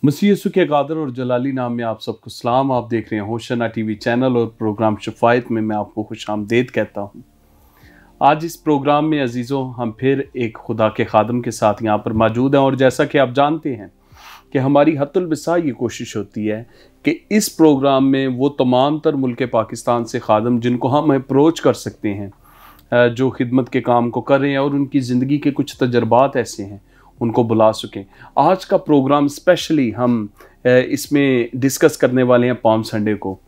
मसीह यीशु के कादर और जलाली नाम में आप सबको सलाम। आप देख रहे हैं होशना टीवी चैनल और प्रोग्राम शफायत में मैं आपको खुशामदीद कहता हूं। आज इस प्रोग्राम में अजीज़ों हम फिर एक खुदा के खादम के साथ यहाँ पर मौजूद हैं और जैसा कि आप जानते हैं कि हमारी हत्तुल बिसा ये कोशिश होती है कि इस प्रोग्राम में वो तमाम तर मुल्क पाकिस्तान से खादम जिनको हम अप्रोच कर सकते हैं, जो खिदमत के काम को कर रहे हैं और उनकी ज़िंदगी के कुछ तजर्बात ऐसे हैं, उनको बुला सकें। आज का प्रोग्राम स्पेशली हम इसमें डिस्कस करने वाले हैं पाम संडे को,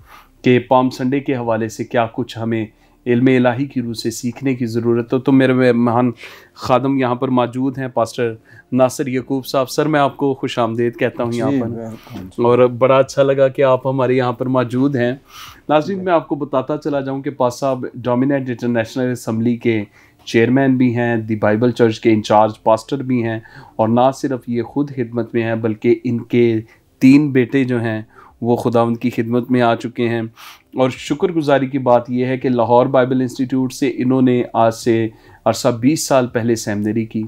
कि पाम संडे के हवाले से क्या कुछ हमें इल्म इलाही की रूह से सीखने की ज़रूरत है। तो मेरे महान खादम यहाँ पर मौजूद हैं, पास्टर नासिर यकूब साहब। सर, मैं आपको खुशामदीद कहता हूँ यहाँ पर, और बड़ा अच्छा लगा कि आप हमारे यहाँ पर मौजूद हैं। नाज़रीन, मैं आपको बताता चला जाऊँ कि पास साहब डोमिनेट इंटरनेशनल असम्बली के चेयरमैन भी हैं, दी बाइबल चर्च के इंचार्ज पास्टर भी हैं, और ना सिर्फ ये खुद खिदमत में हैं बल्कि इनके 3 बेटे जो हैं वो खुदावंद की खिदमत में आ चुके हैं। और शुक्रगुजारी की बात यह है कि लाहौर बाइबल इंस्टीट्यूट से इन्होंने आज से अरसा 20 साल पहले सेमिनरी की,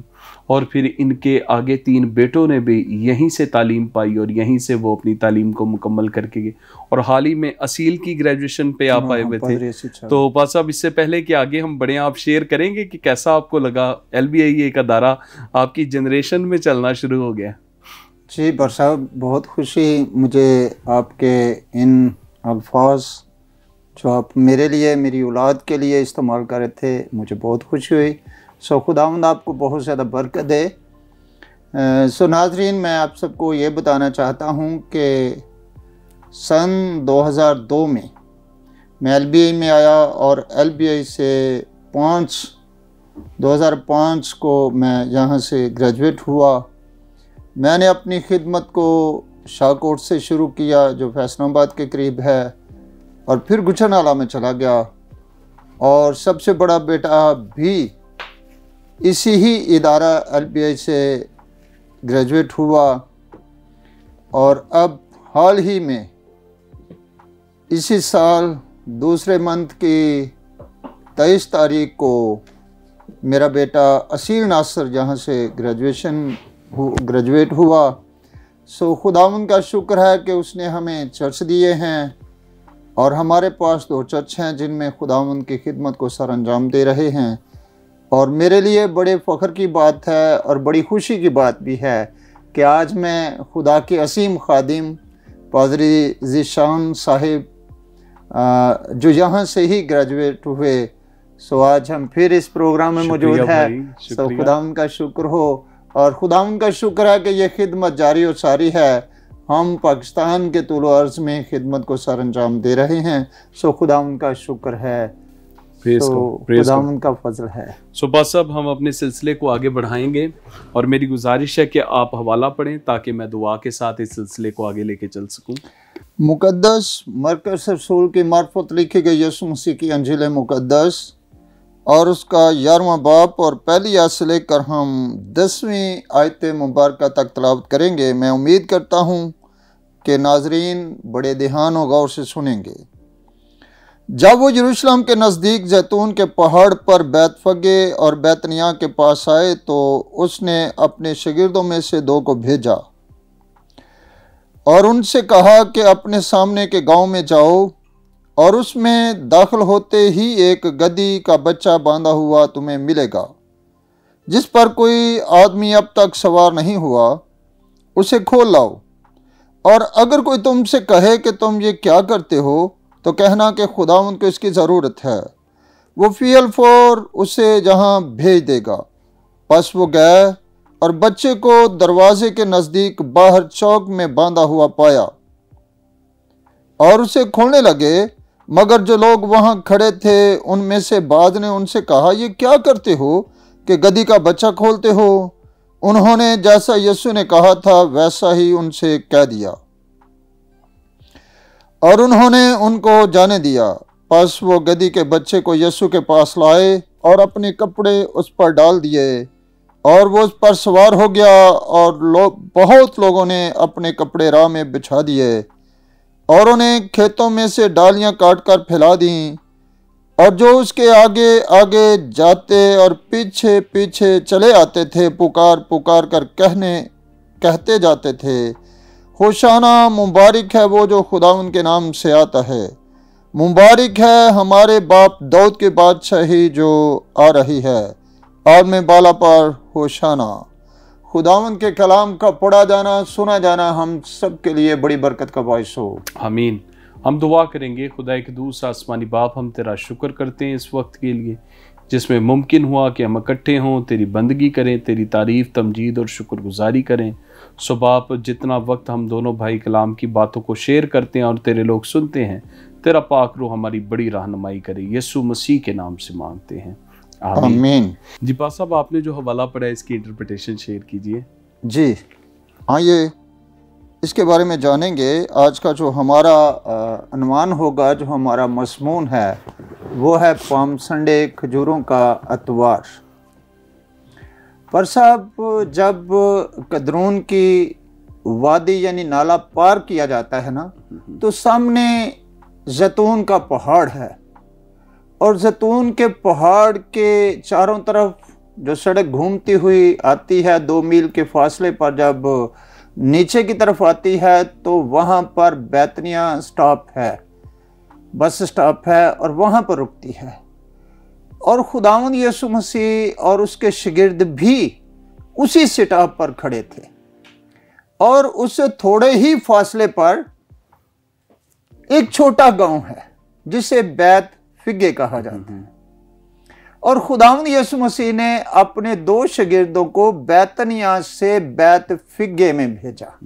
और फिर इनके आगे 3 बेटों ने भी यहीं से तालीम पाई और यहीं से वो अपनी तालीम को मुकम्मल करके गए। और हाल ही में असील की ग्रेजुएशन पे आप आए हुए थे। तो पास साहब, इससे पहले कि आगे हम बढ़े, आप शेयर करेंगे कि कैसा आपको लगा LBI एक अदारा आपकी जनरेशन में चलना शुरू हो गया? जी बर साहब, बहुत खुशी मुझे आपके इन अल्फाज जो आप मेरे लिए, मेरी औलाद के लिए इस्तेमाल कर रहे थे, मुझे बहुत खुशी हुई। सो खुदावंद आपको बहुत ज़्यादा बरकत दे। सो नाजरीन, मैं आप सबको ये बताना चाहता हूँ कि सन 2002 में मैं LBI में आया, और LBI से 2005 को मैं यहाँ से ग्रेजुएट हुआ। मैंने अपनी खिदमत को शाहकोट से शुरू किया, जो फैसलाबाद के करीब है, और फिर गुजरनाला में चला गया, और सबसे बड़ा बेटा भी इसी ही इदारा LBI से ग्रेजुएट हुआ। और अब हाल ही में इसी साल दूसरे मंथ की 23 तारीख को मेरा बेटा असील नासिर यहाँ से ग्रेजुएट हुआ। सो खुदावंद का शुक्र है कि उसने हमें चर्च दिए हैं, और हमारे पास 2 चर्च हैं जिनमें खुदावंद की खिदमत को सर अंजाम दे रहे हैं। और मेरे लिए बड़े फ़ख्र की बात है और बड़ी खुशी की बात भी है कि आज मैं खुदा के असीम खादिम पादरी ज़ीशान साहिब जो यहाँ से ही ग्रेजुएट हुए, सो आज हम फिर इस प्रोग्राम में मौजूद हैं। सो खुदावंद का शुक्र हो, और खुदावंद का शुक्र है कि ये खिदमत जारी और सारी है। हम पाकिस्तान के तूल अर्ज़ में खिदमत को सर अंजाम दे रहे हैं। सो खुदावंद का शुक्र है, खुदावंद का फजल है। सो बस अब हम अपने सिलसिले को आगे बढ़ाएंगे, और मेरी गुजारिश है कि आप हवाला पढ़ें ताकि मैं दुआ के साथ इस सिलसिले को आगे लेके चल सकूं। मुकद्दस मरकज़ रसूल की मार्फत लिखी गई यीशु मसीह की अंजील मुकद्दस और उसका 11वां बाब और पहली आयत से लेकर हम 10वीं आयत मुबारक तक तलावत करेंगे। मैं उम्मीद करता हूँ कि नाजरीन बड़े ध्यान और गौर से सुनेंगे। जब वो यरूशलेम के नज़दीक जैतून के पहाड़ पर बैतफगे और बैतनिया के पास आए, तो उसने अपने शागिर्दों में से 2 को भेजा और उनसे कहा कि अपने सामने के गांव में जाओ, और उसमें दाखिल होते ही एक गधी का बच्चा बांधा हुआ तुम्हें मिलेगा, जिस पर कोई आदमी अब तक सवार नहीं हुआ। उसे खोल लाओ, और अगर कोई तुमसे कहे कि तुम ये क्या करते हो, तो कहना कि खुदावंद को इसकी ज़रूरत है, वो फ़ियल फ़ौर उसे जहाँ भेज देगा। बस वो गए और बच्चे को दरवाजे के नज़दीक बाहर चौक में बांधा हुआ पाया, और उसे खोलने लगे। मगर जो लोग वहाँ खड़े थे उनमें से बाद ने उनसे कहा, ये क्या करते हो कि गधी का बच्चा खोलते हो? उन्होंने जैसा यीशु ने कहा था वैसा ही उनसे कह दिया, और उन्होंने उनको जाने दिया। बस वो गधी के बच्चे को यीशु के पास लाए और अपने कपड़े उस पर डाल दिए, और वो उस पर सवार हो गया। और बहुत लोगों ने अपने कपड़े राह में बिछा दिए, और उन्हें खेतों में से डालियां काट कर फैला दी। और जो उसके आगे आगे जाते और पीछे पीछे चले आते थे, पुकार पुकार कर कहते जाते थे, होशाना, मुबारक है वो जो खुदा उनके नाम से आता है। मुबारक है हमारे बाप दाऊद की बादशाही जो आ रही है। और में बाला पर होशाना। खुदावंद के कलाम का पढ़ा जाना, सुना जाना हम सब के लिए बड़ी बरकत का बायस हो। आमीन। हम दुआ करेंगे। खुदा के दूसरा आसमानी बाप, हम तेरा शुक्र करते हैं इस वक्त के लिए जिसमें मुमकिन हुआ कि हम इकट्ठे हों, तेरी बंदगी करें, तेरी तारीफ़, तमजीद और शुक्रगुजारी करें। सो बाप, जितना वक्त हम दोनों भाई कलाम की बातों को शेयर करते हैं और तेरे लोग सुनते हैं, तेरा पाक रूह हमारी बड़ी रहनुमाई करे। यीशु मसीह के नाम से मांगते हैं, आमीन। जी पास साहब, आपने जो हवाला पढ़ा है इसकी इंटरप्रिटेशन शेयर कीजिए। जी आइए इसके बारे में जानेंगे। आज का जो हमारा अनुमान होगा, जो हमारा मस्मून है, वो है पाम संडे, खजूरों का अतवार। पर साहब, जब कदरून की वादी यानी नाला पार किया जाता है ना, तो सामने जैतून का पहाड़ है और जैतून के पहाड़ के चारों तरफ जो सड़क घूमती हुई आती है 2 मील के फासले पर, जब नीचे की तरफ आती है तो वहाँ पर बैतनिया स्टॉप है, बस स्टॉप है और वहाँ पर रुकती है। और खुदावंद यीशु मसीह और उसके शागिर्द भी उसी स्टॉप पर खड़े थे और उससे थोड़े ही फासले पर एक छोटा गांव है जिसे बैत फिगे कहा जाता है। और खुदावंद यीशु मसीह ने अपने 2 शागिर्दों को बैतनिया से बैत फिगे में भेजा।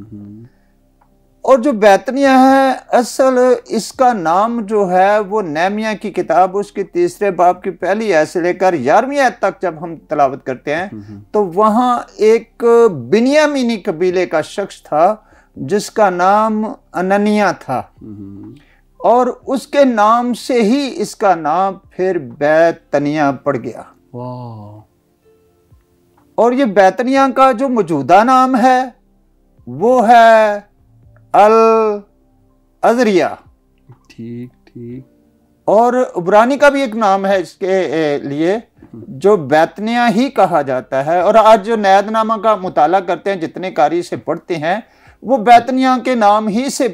और जो बैतनिया है, असल इसका नाम जो है वो नेहमिया की किताब उसके 3 बाब की पहली आयत से लेकर 11वीं आयत तक जब हम तलावत करते हैं तो वहाँ एक बिन्यामीनी कबीले का शख्स था जिसका नाम अननिया था और उसके नाम से ही इसका नाम फिर बैतनिया पड़ गया। और ये बैतनिया का जो मौजूदा नाम है वो है अल अजरिया। ठीक ठीक। और उब्रानी का भी एक नाम है इसके लिए जो बैतनिया ही कहा जाता है। और आज जो नैदनामा का मुताला करते हैं, जितने कारी से पढ़ते हैं, वो बैतनिया के नाम ही से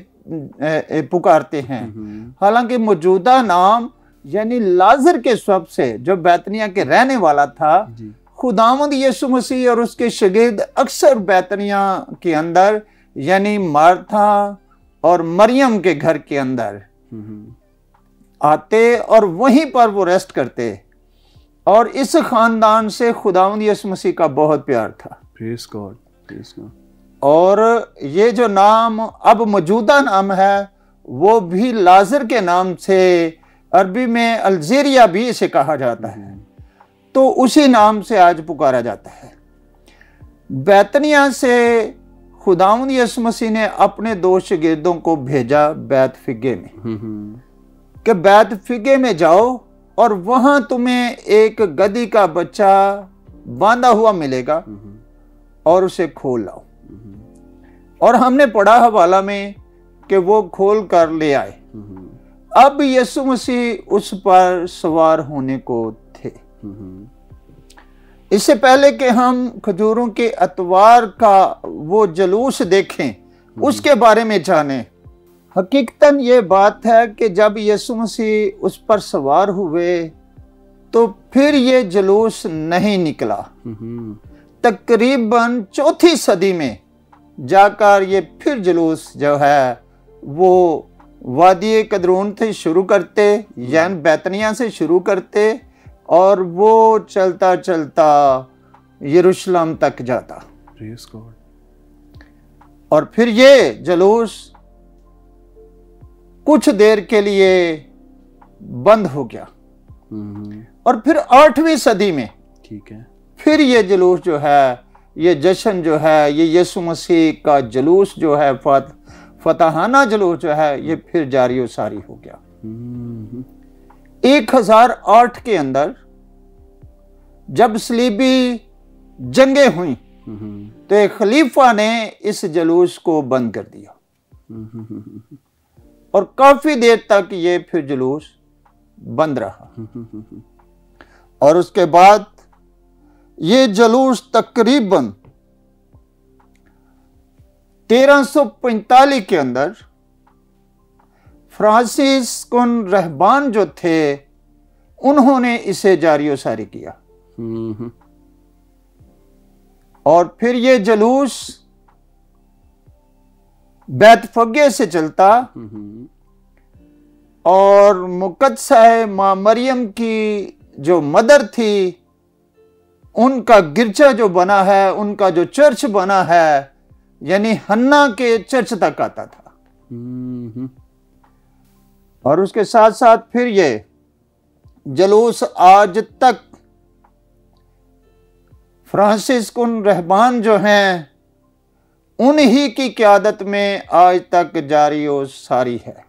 पुकारते हैं। हालांकि मौजूदा नाम यानी लाजर के स्वरूप से जो बैतनिया के रहने वाला था, खुदावंद यीशु मसीह और उसके शागिर्द अक्सर बैतनिया के अंदर यानी मार्था और मरियम के घर के अंदर आते और वहीं पर वो रेस्ट करते। और इस खानदान से खुदावंद यीशु मसीह का बहुत प्यार था। Praise God, praise God. और ये जो नाम अब मौजूदा नाम है वो भी लाजर के नाम से, अरबी में अल्जेरिया भी इसे कहा जाता है, तो उसी नाम से आज पुकारा जाता है। बैतनिया से खुदावंद यीशु मसीह ने अपने 2 शागिर्दों को भेजा बैत फिगे में कि बैत फिगे में जाओ और वहां तुम्हें एक गधी का बच्चा बांधा हुआ मिलेगा और उसे खोल लाओ। और हमने पढ़ा हवाला में कि वो खोल कर ले आए। अब यीशु मसीह उस पर सवार होने को थे। इससे पहले कि हम खजूरों के अतवार का वो जुलूस देखें, उसके बारे में जानें, हकीकतन ये बात है कि जब यीशु मसीह उस पर सवार हुए तो फिर ये जुलूस नहीं निकला। तकरीबन 4वीं सदी में जाकर ये फिर जुलूस जो है वो वादी कदरून से शुरू करते, यानी बैतनिया से शुरू करते और वो चलता चलता यरूशलेम तक जाता। Praise God. और फिर ये जुलूस कुछ देर के लिए बंद हो गया और फिर 8वीं सदी में ठीक है फिर ये जुलूस जो है, ये जश्न जो है, ये यीशु मसीह का जुलूस जो है, फतहाना जुलूस जो है, ये फिर जारी और सारी हो गया। 1008 के अंदर जब सलीबी जंगें हुई तो एक खलीफा ने इस जुलूस को बंद कर दिया और काफी देर तक ये फिर जुलूस बंद रहा। और उसके बाद ये जुलूस तकरीबन 1345 के अंदर फ्रांसिस्कन रहबान जो थे उन्होंने इसे जारी व सारी किया। और फिर ये जुलूस बैतफगे से चलता और मुकद्दसा मां मरियम की जो मदर थी उनका गिरजा जो बना है, उनका जो चर्च बना है, यानी हन्ना के चर्च तक आता था। और उसके साथ साथ फिर ये जुलूस आज तक फ्रांसिस्कन रहबान जो हैं उन्हीं की क़यादत में आज तक जारी और सारी है।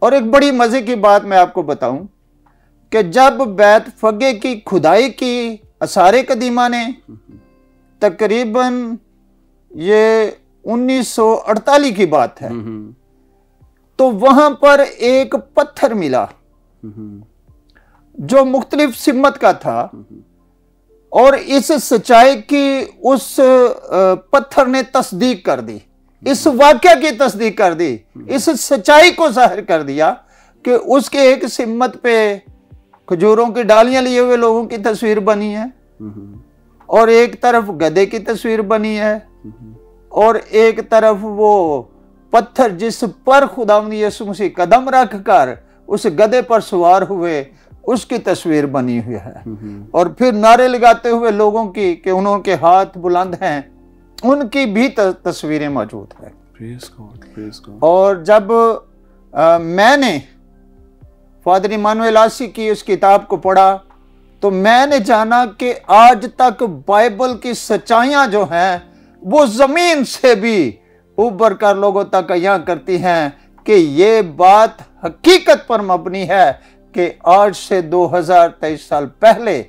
और एक बड़ी मजे की बात मैं आपको बताऊं कि जब बैतफगे की खुदाई की आसारे कदीमा ने, तकरीबन ये 1948 की बात है, तो वहां पर एक पत्थर मिला जो मुख्तलिफ सिमत का था। और इस सच्चाई की उस पत्थर ने तस्दीक कर दी, इस वाक़या की तस्दीक कर दी, इस सच्चाई को जाहिर कर दिया कि उसके एक सिमत पे खजूरों की डालियां लिए हुए लोगों की तस्वीर बनी है और एक तरफ गधे की तस्वीर बनी है और एक तरफ वो पत्थर जिस पर खुदावंद यीशु मसीह कदम रखकर उस गधे पर सवार हुए उसकी तस्वीर बनी हुई है। और फिर नारे लगाते हुए लोगों की कि उनके हाथ बुलंद हैं, उनकी भी तस्वीरें मौजूद है। Praise God, praise God। और जब मैंने फादर इमानुएल आसी की उस किताब को पढ़ा तो मैंने जाना कि आज तक बाइबल की सच्चाइयां जो हैं वो जमीन से भी उभर कर लोगों तक अयां करती हैं कि ये बात हकीकत पर मबनी है कि आज से 2023 साल पहले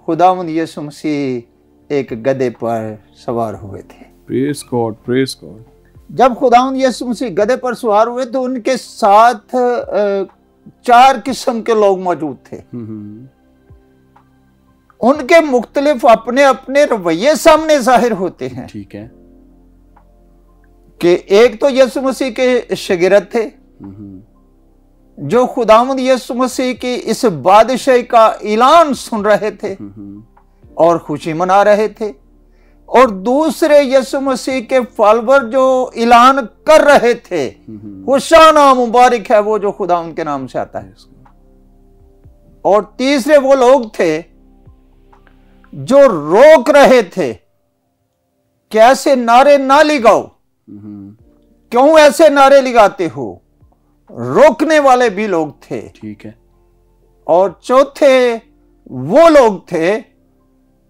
खुदावंद यीशु मसीह एक गधे पर सवार हुए थे। Praise God, praise God. जब खुदावंद यीशु मसीह गधे पर सवार हुए तो उनके साथ 4 किस्म के लोग मौजूद थे। उनके मुख्तलिफ अपने अपने रवैये सामने जाहिर होते हैं। ठीक है कि एक तो यीशु मसीह के शागिर्द थे जो खुदावंद यीशु मसीह की इस बादशाही का ऐलान सुन रहे थे और खुशी मना रहे थे, और दूसरे यीशु मसीह के फॉलोअर जो ऐलान कर रहे थे होशाना मुबारक है वो जो खुदावंद के नाम से आता है, और तीसरे वो लोग थे जो रोक रहे थे कि ऐसे नारे ना लगाओ, क्यों ऐसे नारे लगाते हो, रोकने वाले भी लोग थे। ठीक है। और चौथे वो लोग थे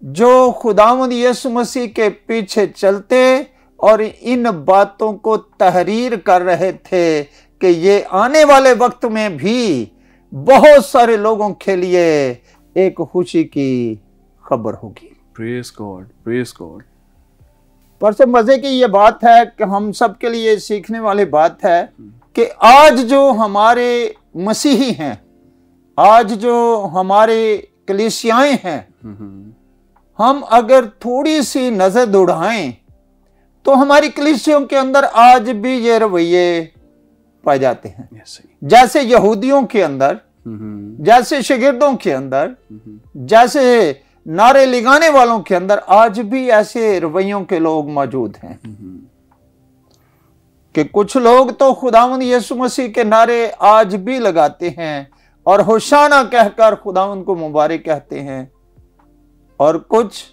जो खुदावंद यीशु मसीह के पीछे चलते और इन बातों को तहरीर कर रहे थे कि ये आने वाले वक्त में भी बहुत सारे लोगों के लिए एक खुशी की खबर होगी। Praise God, praise God. पर से मजे की ये बात है कि हम सबके लिए सीखने वाली बात है कि आज जो हमारे मसीही हैं, आज जो हमारे कलीसियाएं हैं, हम अगर थोड़ी सी नजर दौड़ाएं तो हमारी कलीसियों के अंदर आज भी ये रवैये पाए जाते हैं। जैसे यहूदियों के अंदर, जैसे शागिर्दों के अंदर, जैसे नारे लगाने वालों के अंदर आज भी ऐसे रवैयों के लोग मौजूद हैं कि कुछ लोग तो खुदावंद यीशु मसीह के नारे आज भी लगाते हैं और होशाना कहकर खुदावंद को मुबारक कहते हैं, और कुछ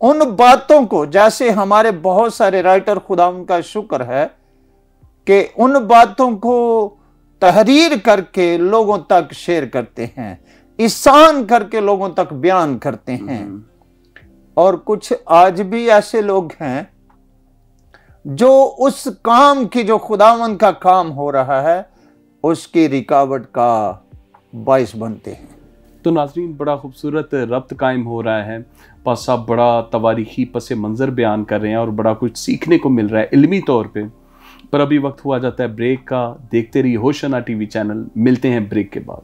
उन बातों को, जैसे हमारे बहुत सारे राइटर, खुदावंद का शुक्र है कि उन बातों को तहरीर करके लोगों तक शेयर करते हैं, इसान करके लोगों तक बयान करते हैं। और कुछ आज भी ऐसे लोग हैं जो उस काम की, जो खुदावंद का काम हो रहा है, उसकी रुकावट का बाइस बनते हैं। तो नाज़रीन, बड़ा खूबसूरत रब्त कायम हो रहा है। पास साहब बड़ा तवारीखी पसे मंज़र बयान कर रहे हैं और बड़ा कुछ सीखने को मिल रहा है इल्मी तौर पे। पर अभी वक्त हुआ जाता है ब्रेक का। देखते रहिए होशाना टीवी चैनल। मिलते हैं ब्रेक के बाद।